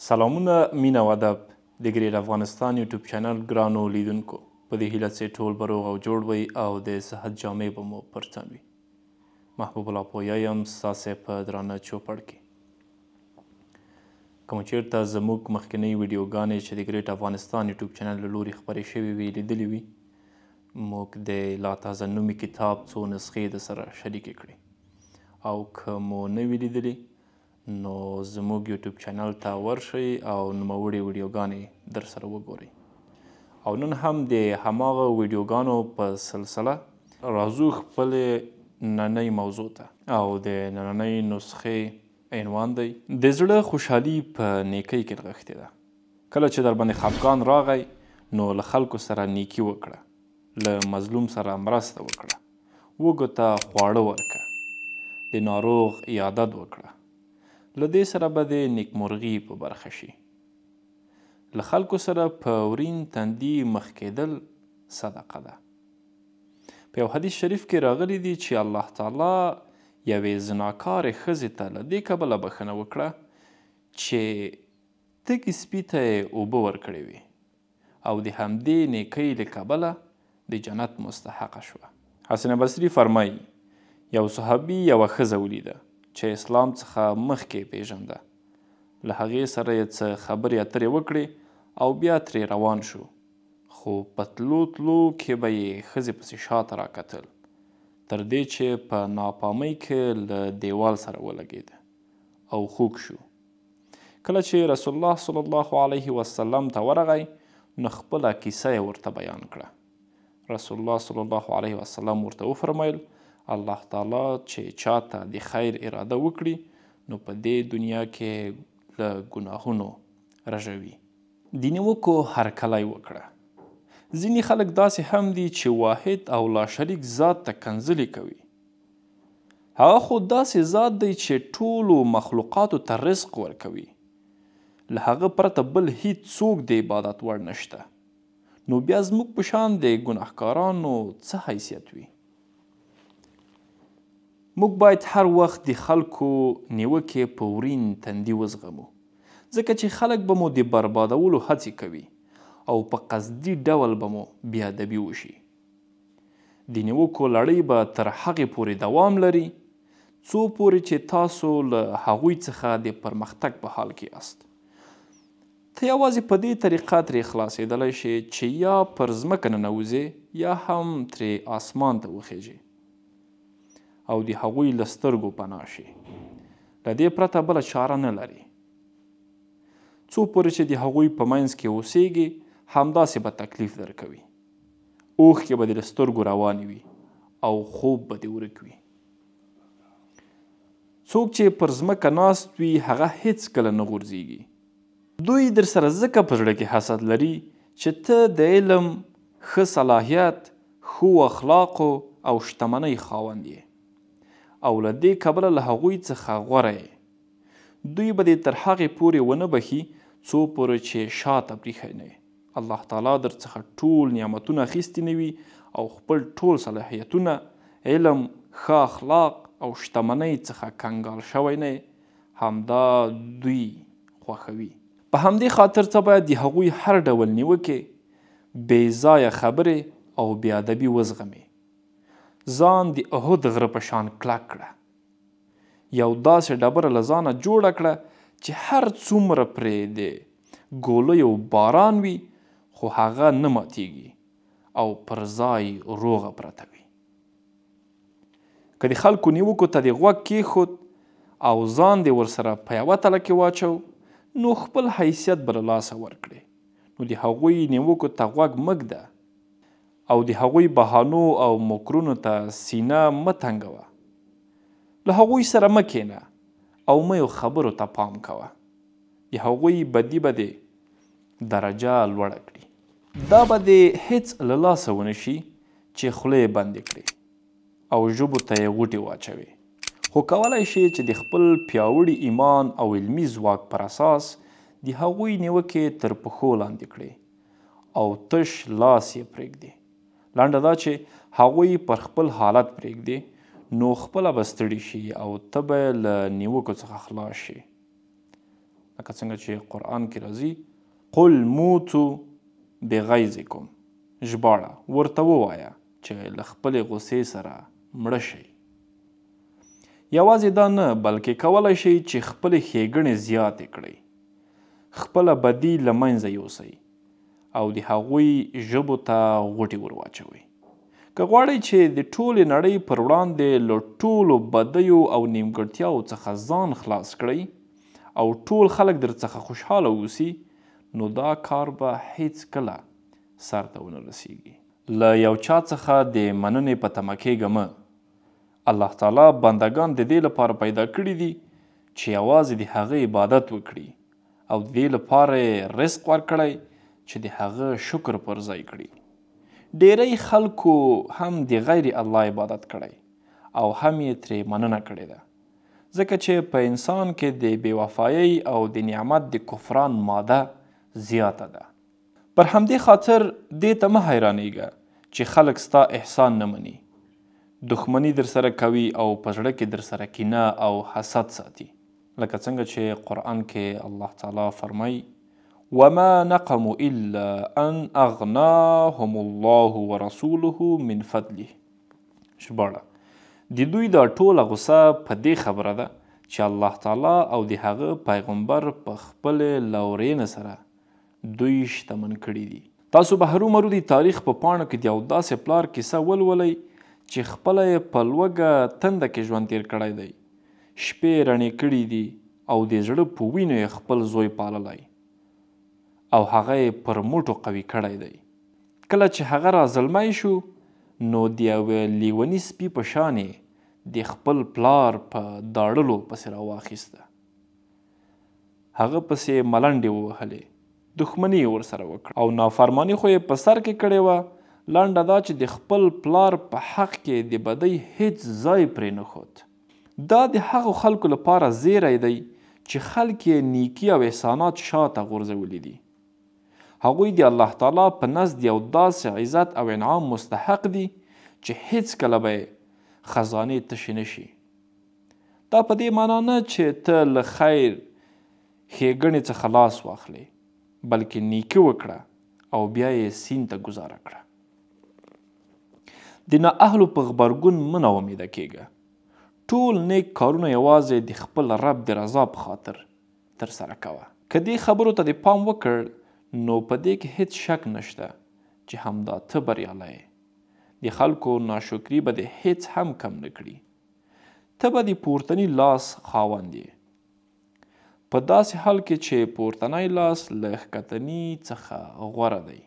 سلامونه مینه او ادب د ګریډ افغانستان یوټیوب چینل ګرانو لیدونکو په دې هیله چې ټول به روغ او جوړ وئ او د صحت جامې به مو پر تن وي. محبوب الله پویا یم ستاسې په درانه چوپړ کې. کوم چېرته زموږ مخکینۍ ویډیوګانې چې د ګریډ افغانستان یوټیوب چینل له لورې خپرې شوې وي لیدلې وي، موږ د لا تازه نومي کتاب څو نسخې د سره شریکې کړې او که مو نه وي لیدلې نو زموږ یوټیوب چینل ته ورشئ او نوموړې ویډیوګانې در سره وګورئ. او نن هم د هماغه ویډیوګانو په سلسله راځو خپلې نننۍ موضوع ته او د نننۍ نسخې عنوان دی د زړه خوشحالي په نیکۍ کې نغښتې ده. کله چې در باندې خفګان راغی نو له خلکو سره نیکي وکړه، له مظلوم سره مرسته وکړه، وږو ته خواړه ورکړه، د ناروغ عیادت وکړه. له دې سره به د نیکمرغي په برخه شي. له خلکو سره په ورین تندي مخ کېدل صدقه ده. په یو حدیث شریف کې راغلی دی چې الله تعالی یوې زناکارې ښځې ته له دې کبله بښنه وکړه چې تږي سپي ته یې اوبه ورکړې وې او د همدې نیکۍ له کبله د جنت مستحقه شوه. حسن بصري فرمایي یو صحابي یوه ښځه ولیده چې اسلام څخه مخکې پیژنده. له هغې سره یې څه خبرې اترې وکړې او بیا ترې روان شو، خو په تلو تلو کې به یې ښځې پسې شاته راکتل تر دې چې په ناپامۍ کې له دیوال سره ولګېده او خوږ شو. کله چې رسول الله صلی الله علیه وسلم ته ورغی نو خپله کیسه یې ورته بیان کړه. رسول الله صلی الله علیه وسلم ورته وفرمیل الله تعالی چې چاته د خیر اراده وکړي نو په دې دنیا کې له ګناهونو رژوي. د نیوکو هرکلی وکړه. ځینې خلک داسې هم دي چې واحد او لا شریک ذات ته کنځلې کوي. هغه خو داسې ذات دی چې ټولو مخلوقاتو ته رزق ورکوي. له هغه پرته بل هیڅ څوک د عبادت وړ نشته. نو بیا زموږ په شان د ګناهکارانو څه حیثیت وي؟ موږ باید هر وخت د خلکو نیوکې په ورین تندي وزغمو، ځکه چې خلک به مو د بربادولو هڅې کوي او په قصدي ډول به مو بې ادبي وشي. د نیوکو لړۍ به تر هغې پورې دوام لري څو پورې چې تاسو له هغوی څخه د پرمختګ په حال کې یاست. ته یوازې په دې طریقه ترې خلاصېدلی شې چې یا پر ځمکه ننوځې یا هم ترې اسمان ته وخیژې او د هغوی له سترګو پناه شي. له دې پرته بله چاره نه لري. څو پورې چې د هغوی په منځ کې اوسیږي همداسې به تکلیف درکوي. اوښکې به دې له سترګو روانې وي او خوب به دې ورک وي. څوک چې پر ځمکه ناست وي هغه هیڅکله نه غورځېږي. دوی در سره ځکه په زړه کې حسد لري چې ته د علم، ښه صلاحیت، ښو اخلاقو او شتمنۍ خاوند یې او له دې کبله له هغوی څخه غوره یې. دوی به دې تر هغې پورې ونه بخي څو پورې چې شاته پریښی نه یې. الله تعالی در څخه ټول نعمتونه اخیستي نه وي او خپل ټول صلاحیتونه، علم، ښه اخلاق او شتمنۍ څخه کنګال شوی نه یې، همدا دوی خوښوي. په همدې خاطر ته باید د هغوی هر ډول نیوکې، بې ځایه خبرې او بې ادبي وزغمې. ځان د احد غره په شان کلک کړه. یو داسې ډبره له ځانه جوړه کړه چې هر څومره پرې د ګولیو باران وي خو هغه نه ماتیږي او پر ځای روغه پرته وي. که د خلکو نیوکو ته د غوږ کېښود او ځان دې ورسره په یوه تله کې واچو نو خپل حیثیت به له لاسه ورکړې. نو د هغوی نیوکو ته غوږ مږده او د هغوی بهانو او مکرونو ته سینه مه تنګوه. له هغوی سره مه کښېنه او مه یو خبرو ته پام کوه. د هغوی بدي به دې درجه لوړه کړي. دا به دې هیڅ له لاسه ونه شي چې خوله یې بندې کړې او ژبو ته یې غوټې واچوې. خو کولی شي چې د خپل پیاوړي ایمان او علمي ځواک پر اساس د هغوی نیوکې تر پښو لاندې کړې او تش لاس یې پرېږدي. لنډه دا چې هغوی پر خپل حالت پرېږدي نو خپله به ستړي شي او ته به له نیوکو څخه خلاص شي. لکه څنګه چې قرآن کې راځي قل موتو بغیظکم، ژباړه ورته ووایه چې له خپلې غصې سره مړه شئ. یوازې دا نه بلکې کولی شئ چې خپلې ښېګڼې زیاتې کړئ، خپله بدي له منځه یوسئ او د هغوی ژبو ته غوټې ور واچوئ. که غواړئ چې د ټولې نړۍ پر وړاندې له ټولو بدیو او نیمګړتیاوو څخه ځان خلاص کړئ او ټول خلک درڅخه خوشحاله اوسي، نو دا کار به هیڅکله سرته ونه رسیږي. له یو چا څخه د مننې په تمه کیږه مه. الله تعالی بندگان د دې لپاره پیدا کړي دي چې یوازې د هغه عبادت وکړي او د دې لپاره یې رزق ورکړی چې د هغه شکر پر ځای کړي. ډیری خلکو هم د غیر الله عبادت کړی او هم یې ترې مننه کړې ده، ځکه چې په انسان کې د بېوفایۍ او د نعمت د کفران ماده زیاته ده. پر همدې خاطر دې ته مه حیرانېږه چې خلک ستا احسان نه مني، دښمني در سره کوي او په زړه کې در سره کینه او حسد ساتي. لکه څنګه چې قرآن کې الله تعالی فرمایي وما نقموا الا ان اغناهم الله ورسوله من فضله. ژباړه د دوی دا ټوله غصه په دې خبره ده چې الله تعالی او د هغه پیغمبر په خپلې لورینې سره دوی شتمن کړي دي. تاسو به هرومرو د تاریخ په پاڼو کې د یو داسې پلار کیسه ولولئ چې خپله یې په لوږه تنده کې ژوند تیر کړی دی، شپې رڼې کړي دي او د زړه په وینو یې خپل زوی پاللی او هغه یې پر موټو قوي کړی دی. کله چې هغه را زلمی شو نو د یوې لیوني سپي په شان یې د خپل پلار په داړلو پسې راواخیسته. هغه پسې ملنډې ووهلې، دښمني یې ورسره وکړه او نافرماني خو یې په سر کې کړې وه. لنډه دا چې د خپل پلار په حق کې د بدۍ هیڅ ځای پرې نه ښود. دا د هغو خلکو لپاره زیری دی چې خلک یې نیکي او احسانات شاته غورځولي دي. هغوی د الله تعالی په نزد یو داسې عزت او انعام مستحق دي چې هیڅکله به یې خزانې تشې نه شي. دا په دې معنا نه چې ته له خیر ښېګڼې څخه لاس واخلې، بلکې نیکي وکړه او بیا یې سیند ته ګزاره کړه. د نااهلو په غبرګون مه ناامیده کیږه. ټول نیک کارونه یوازې د خپل رب د رضا په خاطر ترسره کوه. که دې خبرو ته د پام وکړ نو په دې کې هیڅ شک نشته چې همدا ته بریالی یې. د خلکو ناشکري به دې هیڅ هم کم نه کړي. ته به د پورتني لاس خاوند یې، په داسې حال کې چې پورتنی لاس له ښکتني څخه غوره دی.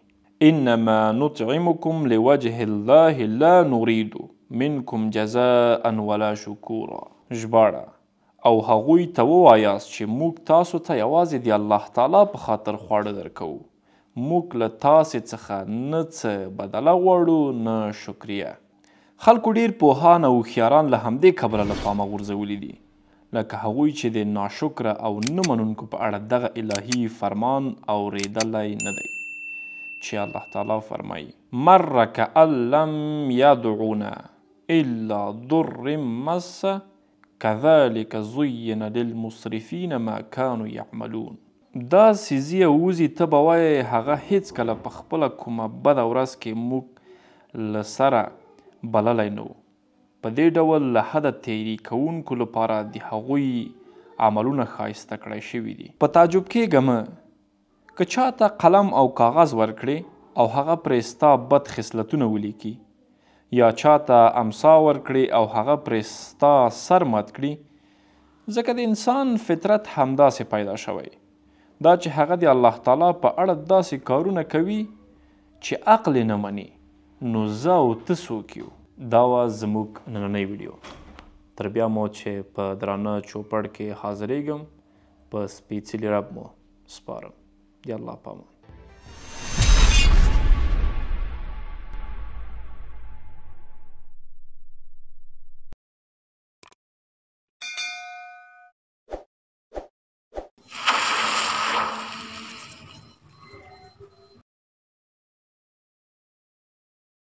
انما نطعمكم لوجه الله لا نريد منكم جزاء ولا شکورا. ژباړه او هغوی ته ووایاست چې موږ تاسو ته یوازې د الله تعالی په خاطر خواړه درکوو، موږ له تاسې څخه نه څه بدله غواړو نه شکریه. خلکو ډیر پوهان او هوښیاران له همدې کبله له پامه غورځولي دي، لکه هغوی چې د ناشکره او نه منونکو په اړه دغه الهي فرمان اورېدلی نه دی چې الله تعالی فرمایي مر کأن لم یدعونا الا ضر مس كذلك زین للمسرفین ما كانوا یعملون. دا سیزي او وزي ته به وایې هغه هیڅکله په خپله کومه بده ورځ کې موږ له سره بللی نه و. په دې ډول له حده تیري کوونکو لپاره د هغوی عملونه ښایسته کړی شوي دي. په تعجب کیږه مه که چاته قلم او کاغذ ورکړې او هغه پرې ستا بد خصلتونه ولیکي، یا چاته امسا ورکړې او هغه پرې ستا سر مات کړي، ځکه د انسان فطرت همداسې پیدا شوی دا چې هغه د الله تعالی په اړه داسې کارونه کوي چې عقل یې نه مني. نو زه او ته څوک یو؟ دا وه زموږ نننۍ ویډیو. تر بیا مو چې په درانه چوپړ کې حاضرېږم په سپېڅلي رب مو سپارم. د الله په امان.